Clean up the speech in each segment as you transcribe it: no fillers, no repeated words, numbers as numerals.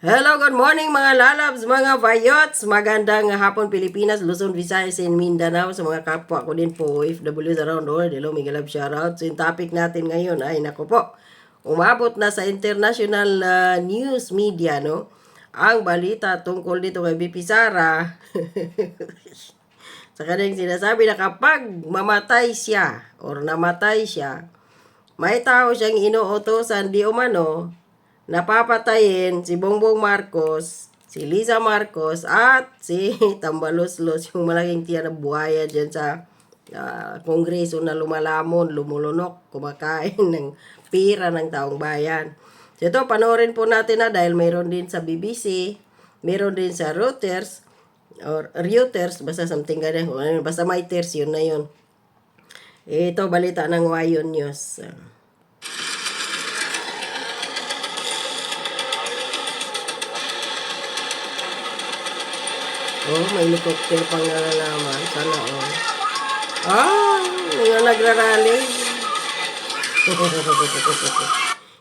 Hello, good morning mga lalabs, mga vayots. Magandang hapon Pilipinas, Luzon, Visayas, and Mindanao. Sa mga kapwa ko din po, OFWs around the world. Hello, mega love shoutout. So yung topic natin ngayon ay nako po, umabot na sa international news media, no? Ang balita tungkol dito kay BP Sara. Sa kanyang sinasabi na kapag mamatay siya or namatay siya, may tao siyang inuutosan di umano napapatayin si Bongbong Marcos, si Liza Marcos, at si Tambaloslos, yung malaking tiyan na buhaya dyan sa kongreso na lumalamon, lumulunok, kumakain ng pira ng taong bayan. So ito, panoorin po natin na dahil mayroon din sa BBC, mayroon din sa Reuters, or Reuters, basta something ganyan, basta may ters, yun na yun. Ito, balita ng Wayon News. Oh, may helicopter pang nalalaman. Sana all. Mga nagrarally.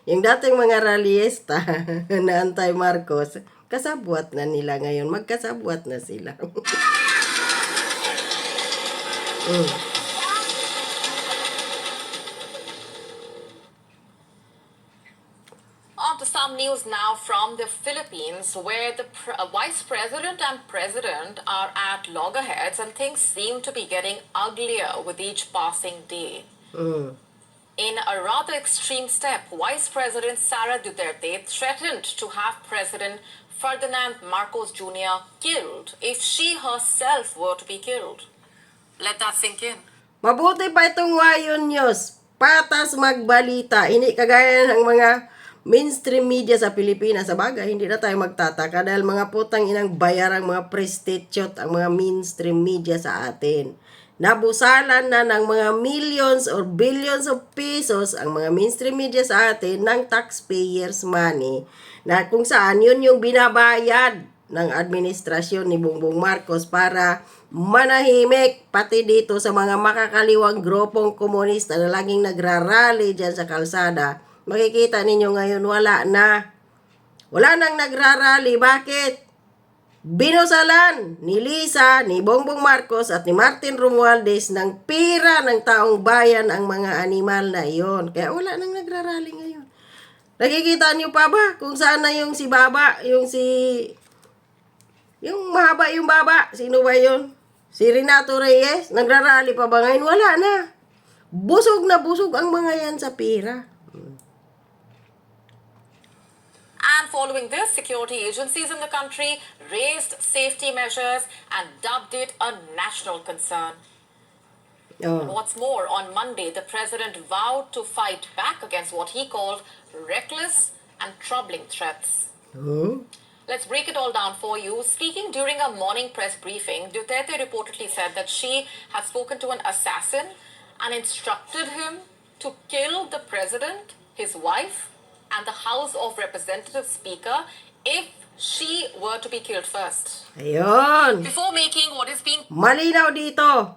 Yung dating mga rallyista na anti-Marcos, kasabwat na nila ngayon. Magkasabwat na sila. On to some news now from the Philippines, where the Vice President and President are at loggerheads and things seem to be getting uglier with each passing day. In a rather extreme step, Vice President Sara Duterte threatened to have President Ferdinand Marcos Jr. killed if she herself were to be killed. Let that sink in. Mabuti pa itong Wayon News. Patas magbalita. Hindi kagaya ng mga mainstream media sa Pilipinas. Sa bagay, hindi na tayo magtataka dahil mga putang inang bayarang mga prostitute ang mga mainstream media sa atin. Nabusalan na ng mga millions or billions of pesos ang mga mainstream media sa atin ng taxpayers money na kung saan yun yung binabayad ng administrasyon ni Bongbong Marcos para manahimik pati dito sa mga makakaliwang grupong komunista na laging nagrarally dyan sa kalsada. Makikita ninyo ngayon wala na. Wala nang nagrarally. Bakit? Binusalan ni Liza, ni Bongbong Marcos at ni Martin Romualdez ng pira ng taong bayan ang mga animal na iyon. Kaya wala nang nagrarally ngayon. Nakikita niyo pa ba kung saan na yung si Baba, yung mahaba yung baba. Sino ba yun? Si Renato Reyes. Nagrarally pa ba ngayon? Wala na. Busog na busog ang mga yan sa pira. And following this, security agencies in the country raised safety measures and dubbed it a national concern. And what's more, on Monday, the president vowed to fight back against what he called reckless and troubling threats. Let's break it all down for you. Speaking during a morning press briefing, Duterte reportedly said that she had spoken to an assassin and instructed him to kill the president, his wife, and the House of Representatives Speaker if she were to be killed first. Ayun. Before making what is being Malinaw dito.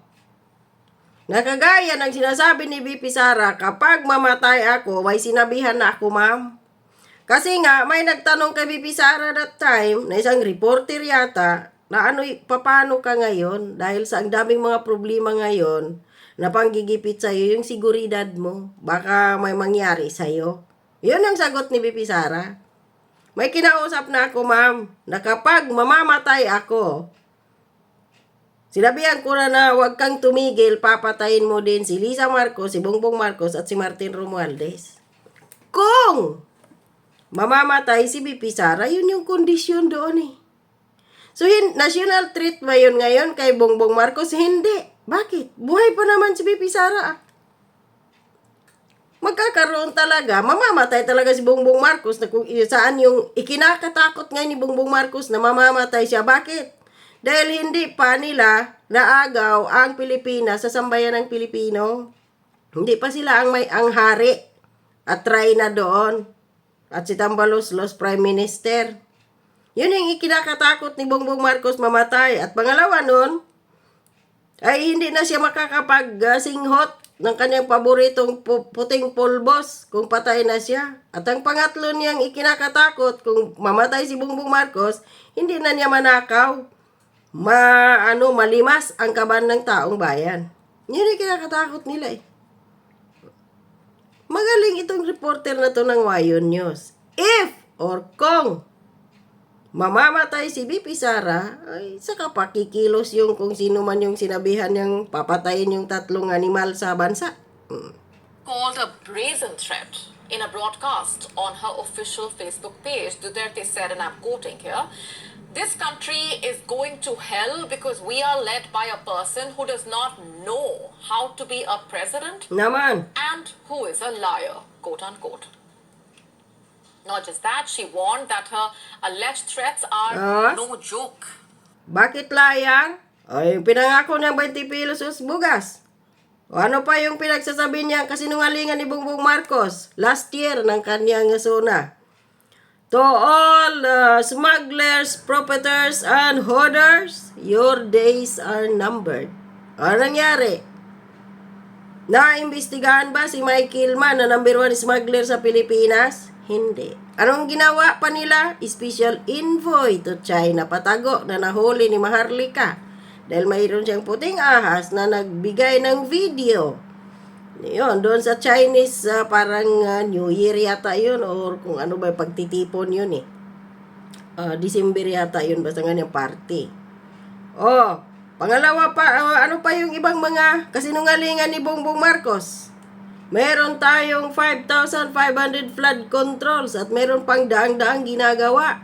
Nakagaya ng sinasabi ni BP Sara, kapag mamatay ako, may sinabihan na ako, ma'am. Kasi nga, may nagtanong kay BP Sara that time, na isang reporter yata, na paano ka ngayon? Dahil sa ang daming mga problema ngayon, na panggigipit sa'yo, yung seguridad mo, baka may mangyari sa'yo. Yun ang sagot ni BP Sara. May kinausap na ako, ma'am, na kapag mamamatay ako, sinabihan ko na huwag kang tumigil, papatayin mo din si Liza Marcos, si Bongbong Marcos, at si Martin Romualdez. Kung mamamatay si BP Sara, yun yung kondisyon doon eh. So, national threat ba yun ngayon kay Bongbong Marcos? Hindi. Bakit? Buhay pa naman si BP Sara. Magkakaroon talaga, mamamatay talaga si Bongbong Marcos na kung saan yung ikinakatakot ngayon ni Bongbong Marcos na mamamatay siya. Bakit? Dahil hindi pa nila naagaw ang Pilipinas sa sambayan ng Pilipino. Hindi pa sila ang hari at try na doon. At si Tambaloslos, Prime Minister. Yun yung ikinakatakot ni Bongbong Marcos mamatay. At pangalawa nun, ay hindi na siya makakapag-singhot ng kanyang paboritong puting pulbos kung patay na siya. At ang pangatlo niyang ikinakatakot, kung mamatay si Bongbong Marcos, hindi na niya manakaw, malimas ang kaban ng taong bayan. Yun ang kinakatakot nila eh. Magaling itong reporter na to ng Wayon News. If or kung mamamatay si BP Sara, ay saka pakikilos yung kung sino man yung sinabihan niyang papatayin yung tatlong animal sa bansa. Called a brazen threat in a broadcast on her official Facebook page. Duterte said, and I'm quoting here, "This country is going to hell because we are led by a person who does not know how to be a president Naman. and who is a liar," quote unquote. Not just that, she warned that her alleged threats are no joke. Bakit layang? Ay, pinangako niyang 20 pesos bugas. O ano pa yung pinagsasabi niya kasinungalingan ni Bongbong Marcos last year ng kanyang zona? To all smugglers, profiteers, and hoarders, your days are numbered. Ano nangyari? Naimbestigahan ba si Michael Mann na number 1 smuggler sa Pilipinas? Hindi. Anong ginawa pa nila? Special envoy to China patago na nahuli ni Maharlika. Dahil mayroon siyang puting ahas na nagbigay ng video. Yun, doon sa Chinese parang New Year yata yun or kung ano ba pagtitipon yun eh. December yata yun basta nga yung party. Pangalawa pa, ano pa yung ibang mga kasinungalingan ni Bongbong Marcos? Meron tayong 5,500 flood controls at meron pang daang-daang ginagawa.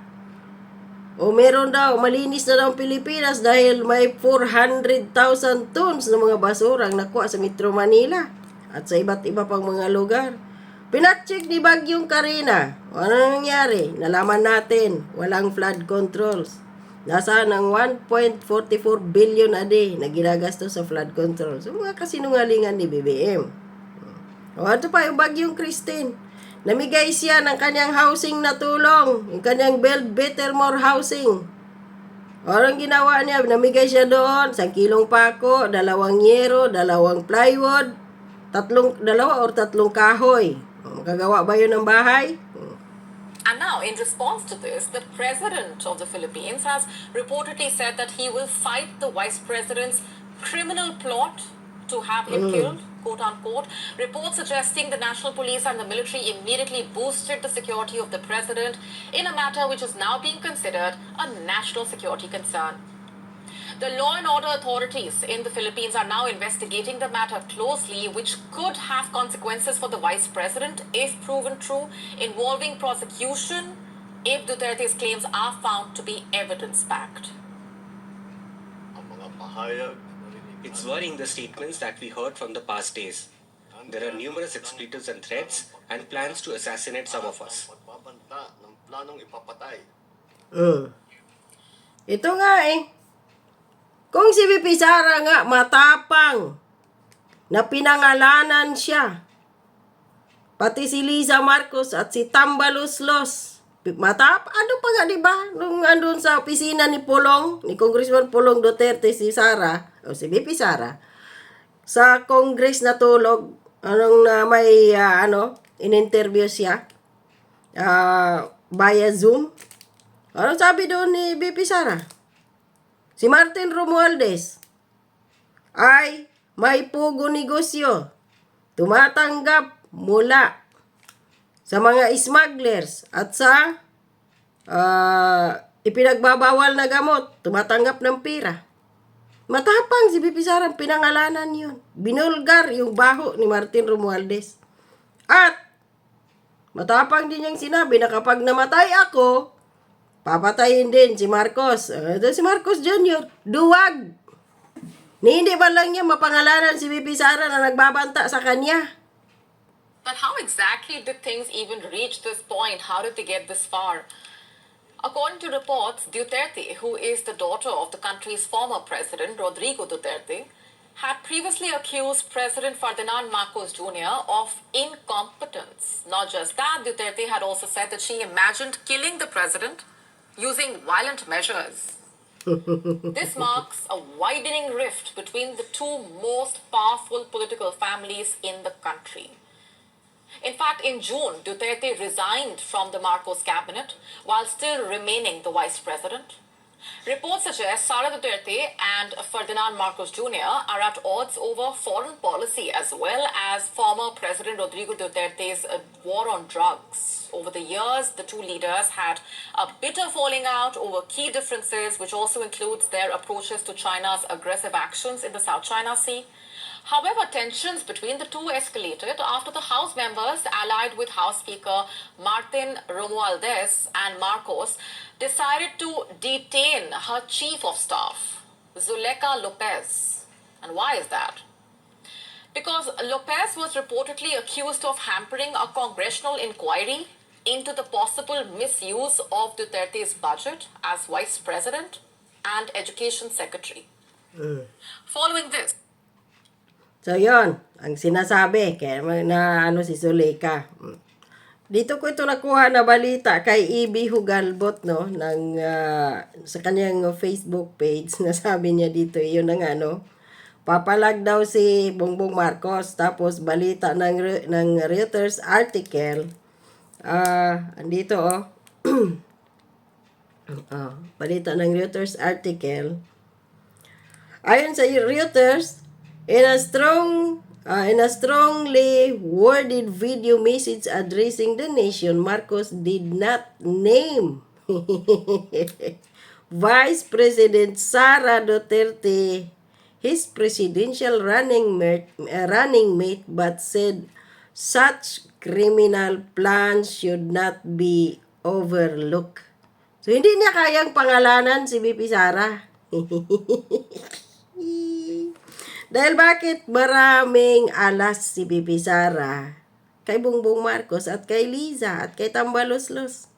Meron daw, malinis na daw ang Pilipinas dahil may 400,000 tons ng mga basura ang nakuha sa Metro Manila at sa iba't iba pang mga lugar. Pinacheck ni Bagyong Karina. Ano nangyari? Nalaman natin, walang flood controls. Nasaan ang 1.44 billion a day na ginagastos sa flood control? So, mga kasinungalingan ni BbM. Ito pa yung Bagyong Christine. Namigay siya ng kanyang housing na tulong. Yung kanyang Build Better More Housing. Anong ginawa niya? Namigay siya doon. 1 kilong pako, 2 yero, 2 plywood, 3 kahoy. Makagawa ba yun ng bahay? And now, in response to this, the president of the Philippines has reportedly said that he will fight the vice president's criminal plot to have him killed, quote unquote. Reports suggesting the national police and the military immediately boosted the security of the president in a matter which is now being considered a national security concern. The law and order authorities in the Philippines are now investigating the matter closely, which could have consequences for the vice president if proven true, involving prosecution if Duterte's claims are found to be evidence-backed. It's worrying the statements that we heard from the past days. There are numerous expletives and threats and plans to assassinate some of us. Ito nga eh. Kung si BP Sara nga matapang na pinangalanan siya, pati si Liza Marcos at si Tambaluslos, ano pa nga diba? Nung andun sa opisina ni Congressman Pulong Duterte, si Sara, o si BP Sara, sa Congress na tulog, may, in-interview siya, via Zoom. Ano sabi doon ni BP Sara? Si Martin Romualdez ay may pugo negosyo, tumatanggap mula sa mga smugglers at sa ipinagbabawal na gamot, tumatanggap ng pira. Matapang si BP Sara, pinangalanan yun. Binulgar yung baho ni Martin Romualdez. At matapang din niyang sinabi na kapag namatay ako, papatayin din si Marcos. Si Marcos Jr., duwag. Hindi ba lang niya mapangalanan si BP Sara na nagbabanta sa kanya? But how exactly did things even reach this point? How did they get this far? According to reports, Duterte, who is the daughter of the country's former president, Rodrigo Duterte, had previously accused President Ferdinand Marcos Jr. of incompetence. Not just that, Duterte had also said that she imagined killing the president using violent measures. This marks a widening rift between the two most powerful political families in the country. In fact, in June, Duterte resigned from the Marcos cabinet while still remaining the vice president. Reports suggest Sara Duterte and Ferdinand Marcos Jr. are at odds over foreign policy as well as former President Rodrigo Duterte's war on drugs. Over the years, the two leaders had a bitter falling out over key differences, which also includes their approaches to China's aggressive actions in the South China Sea. However, tensions between the two escalated after the House members, allied with House Speaker Martin Romualdez and Marcos, decided to detain her chief of staff, Zuleika Lopez. And why is that? Because Lopez was reportedly accused of hampering a congressional inquiry into the possible misuse of Duterte's budget as vice president and education secretary. Following this, So, yon ang sinasabi. Kaya na ano si Zuleika. Dito ko ito nakuha na balita kay Ibi Hugalbot, no, ng, sa kanyang Facebook page. Nasabi niya dito, yun ang papalag daw si Bongbong Marcos. Tapos balita ng Reuters article. Andito, balita ng Reuters article. Ayon sa Reuters, in a strongly worded video message addressing the nation, Marcos did not name Vice President Sara Duterte his presidential running mate, but said such criminal plans should not be overlooked. So, hindi niya kayang pangalanan si BP Sara. Dahil bakit maraming alas si BP Sara kay Bongbong Marcos at kay Liza at kay Tambaloslos.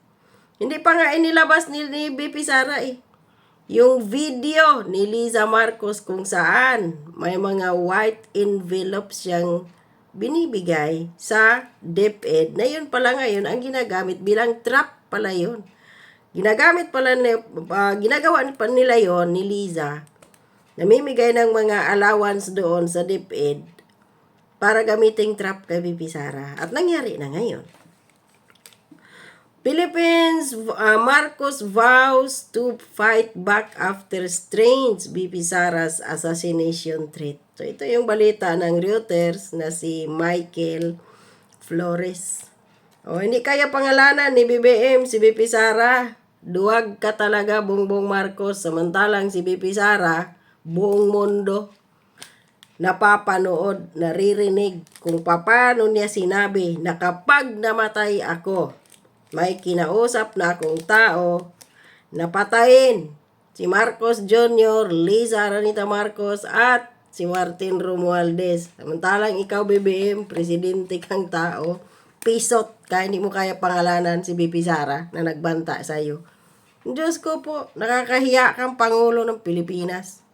Hindi pa nga inilabas ni BP Sara yung video ni Liza Marcos kung saan may mga white envelopes siyang binibigay sa DepEd na yun pala ngayon ang ginagamit bilang trap pala yun. Ginagawa pa nila yon ni Liza. Namimigay ng mga allowance doon sa DepEd para gamiting trap kay BP Sara. At nangyari na ngayon. Philippines, Marcos vows to fight back after strange BP Sara's assassination threat. So ito yung balita ng Reuters na si Michael Flores. Hindi kaya pangalanan ni BbM si BP Sara. Duwag ka talaga, Bongbong Marcos. Samantalang si BP Sara, buong mundo napapanood, naririnig kung paano niya sinabi na kapag namatay ako, may kinausap na akong tao na patayin si Marcos Jr., Liza Aranita Marcos at si Martin Romualdez. Samantalang ikaw, BBM, presidente kang tao, pisot, kaya hindi mo kaya pangalanan si BP Sara na nagbanta sa iyo. Diyos ko po, nakakahiya kang Pangulo ng Pilipinas.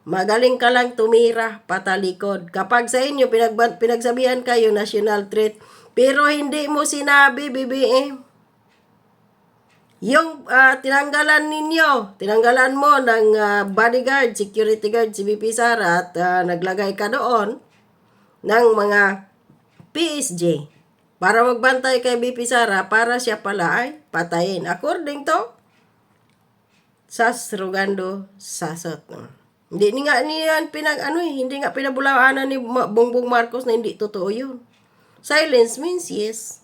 Magaling ka lang tumira, patalikod. Kapag sa inyo, pinagsabihan kayo, national threat, pero hindi mo sinabi, BBM. Yung tinanggalan mo ng bodyguard, security guard si BP Sara at naglagay ka doon ng mga PSG para magbantay kay BP Sara para siya pala ay patayin. According to Sas Rogando Sasot. Hindi nga niyan hindi nga pinabulaanan ni Bongbong Marcos na hindi totoo yun. Silence means yes.